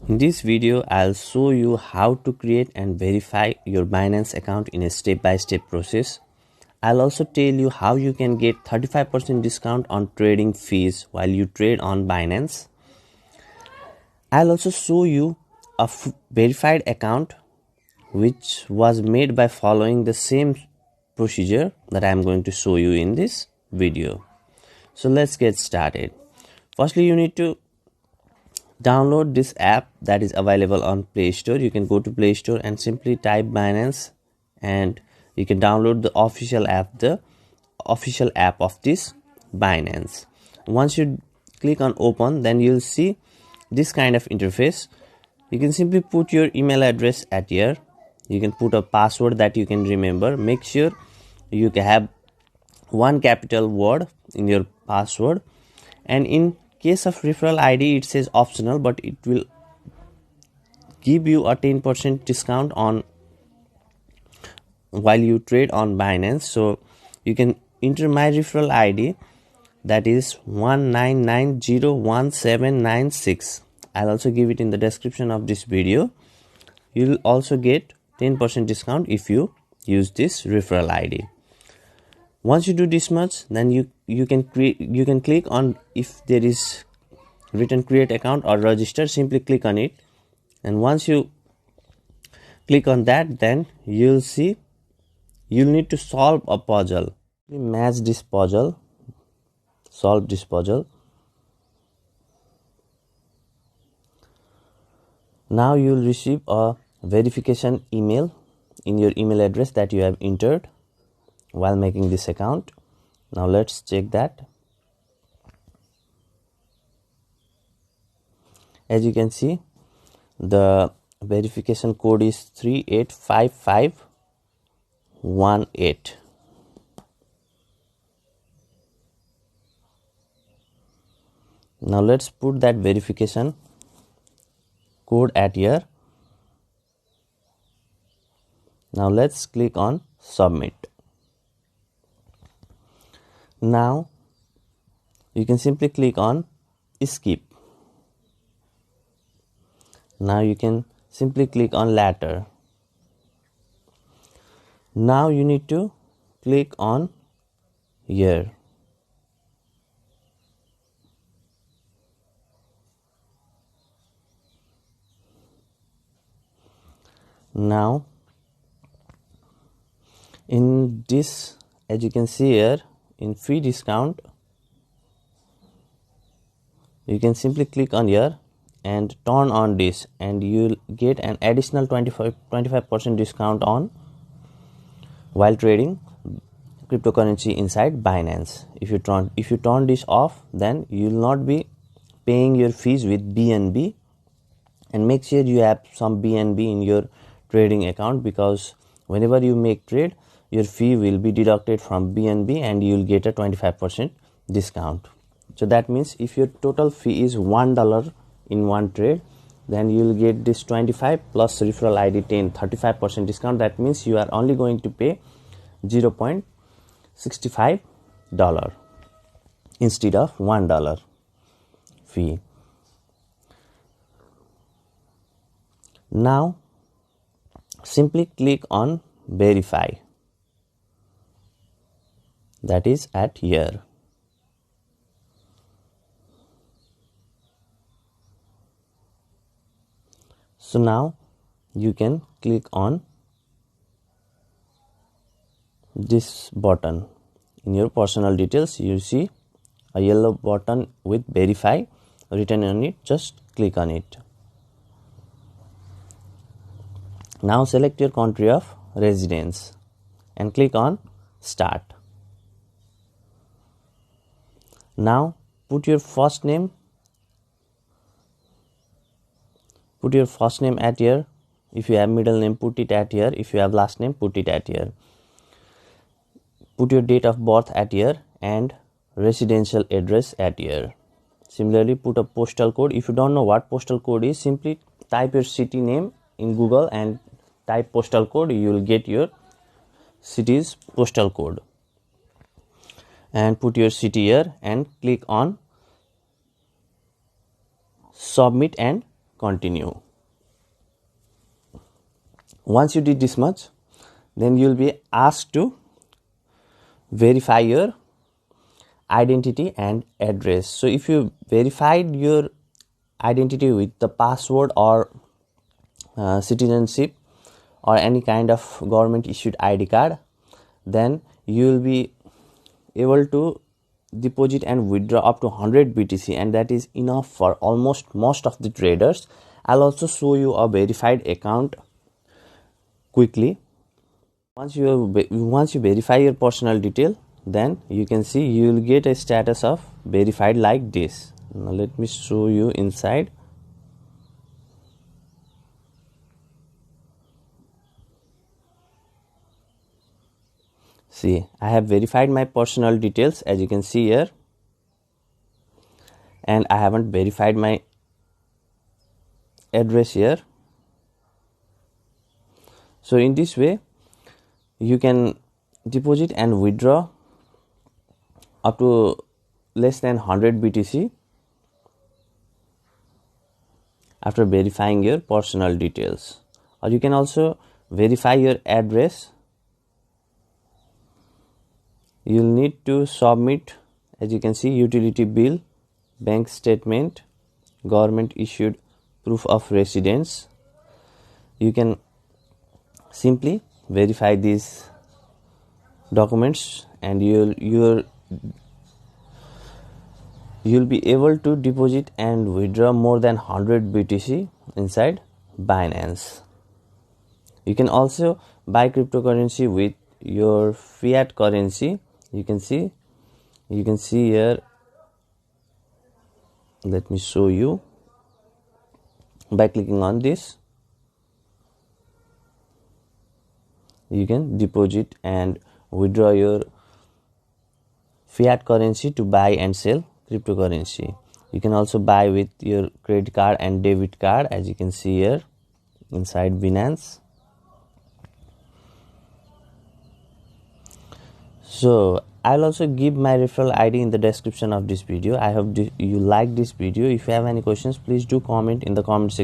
In this video, I'll show you how to create and verify your Binance account in a step-by-step process. I'll also tell you how you can get 35% discount on trading fees while you trade on Binance. I'll also show you a verified account which was made by following the same procedure that I'm going to show you in this video. So let's get started. Firstly, you need to download this app that is available on Play Store. You can go to Play Store and simply type Binance, and you can download the official app of this Binance. Once you click on open, then you'll see this kind of interface. You can simply put your email address at here. You can put a password that you can remember. Make sure you have one capital word in your password, and in case of referral ID it says optional, but it will give you a 10% discount on while you trade on Binance. So you can enter my referral ID, that is 199017996. I'll also give it in the description of this video. You'll also get 10% discount if you use this referral ID. Once you do this much, then you can click on, if there is written create account or register, simply click on it, and once you click on that, then you'll see you'll need to solve a puzzle. Match this puzzle, solve this puzzle. Now you'll receive a verification email in your email address that you have entered while making this account. Now let's check that. As you can see, the verification code is 385518. Now let's put that verification code at here. Now let's click on submit. Now you can simply click on skip. Now you can simply click on later. Now you need to click on here. Now in this, as you can see here, in free discount, you can simply click on here and turn on this, and you'll get an additional 25% discount on while trading cryptocurrency inside Binance. If you turn this off, then you'll not be paying your fees with BNB, and make sure you have some BNB in your trading account, because whenever you make trade, your fee will be deducted from BNB and you'll get a 25% discount. So that means if your total fee is $1 in one trade, then you'll get this 25 plus referral ID 10, 35% discount. That means you are only going to pay $0.65 instead of $1 fee. Now simply click on verify, that is at here. So now you can click on this button. In your personal details, you see a yellow button with verify written on it. Just click on it. Now select your country of residence and click on start. Now put your first name at here. If you have middle name, put it at here. If you have last name, put it at here. Put your date of birth at here and residential address at here. Similarly, put a postal code. If you don't know what postal code is, simply type your city name in Google and type postal code. You will get your city's postal code. And put your city here and click on submit and continue. Once you did this much, then you'll be asked to verify your identity and address. So if you verified your identity with the password or citizenship or any kind of government issued ID card, then you will be able to deposit and withdraw up to 100 BTC, and that is enough for almost most of the traders. I'll also show you a verified account quickly. Once you verify your personal detail, then you can see you will get a status of verified like this. Now let me show you inside. See, I have verified my personal details, as you can see here, and I haven't verified my address here. So in this way you can deposit and withdraw up to less than 100 BTC after verifying your personal details. Or you can also verify your address. You'll need to submit, as you can see, utility bill, bank statement, government issued proof of residence. You can simply verify these documents and you'll be able to deposit and withdraw more than 100 BTC inside Binance. You can also buy cryptocurrency with your fiat currency. You can see here, let me show you. By clicking on this, you can deposit and withdraw your fiat currency to buy and sell cryptocurrency. You can also buy with your credit card and debit card, as you can see here inside Binance. So I'll also give my referral ID in the description of this video. I hope you like this video. If you have any questions, please do comment in the comment section.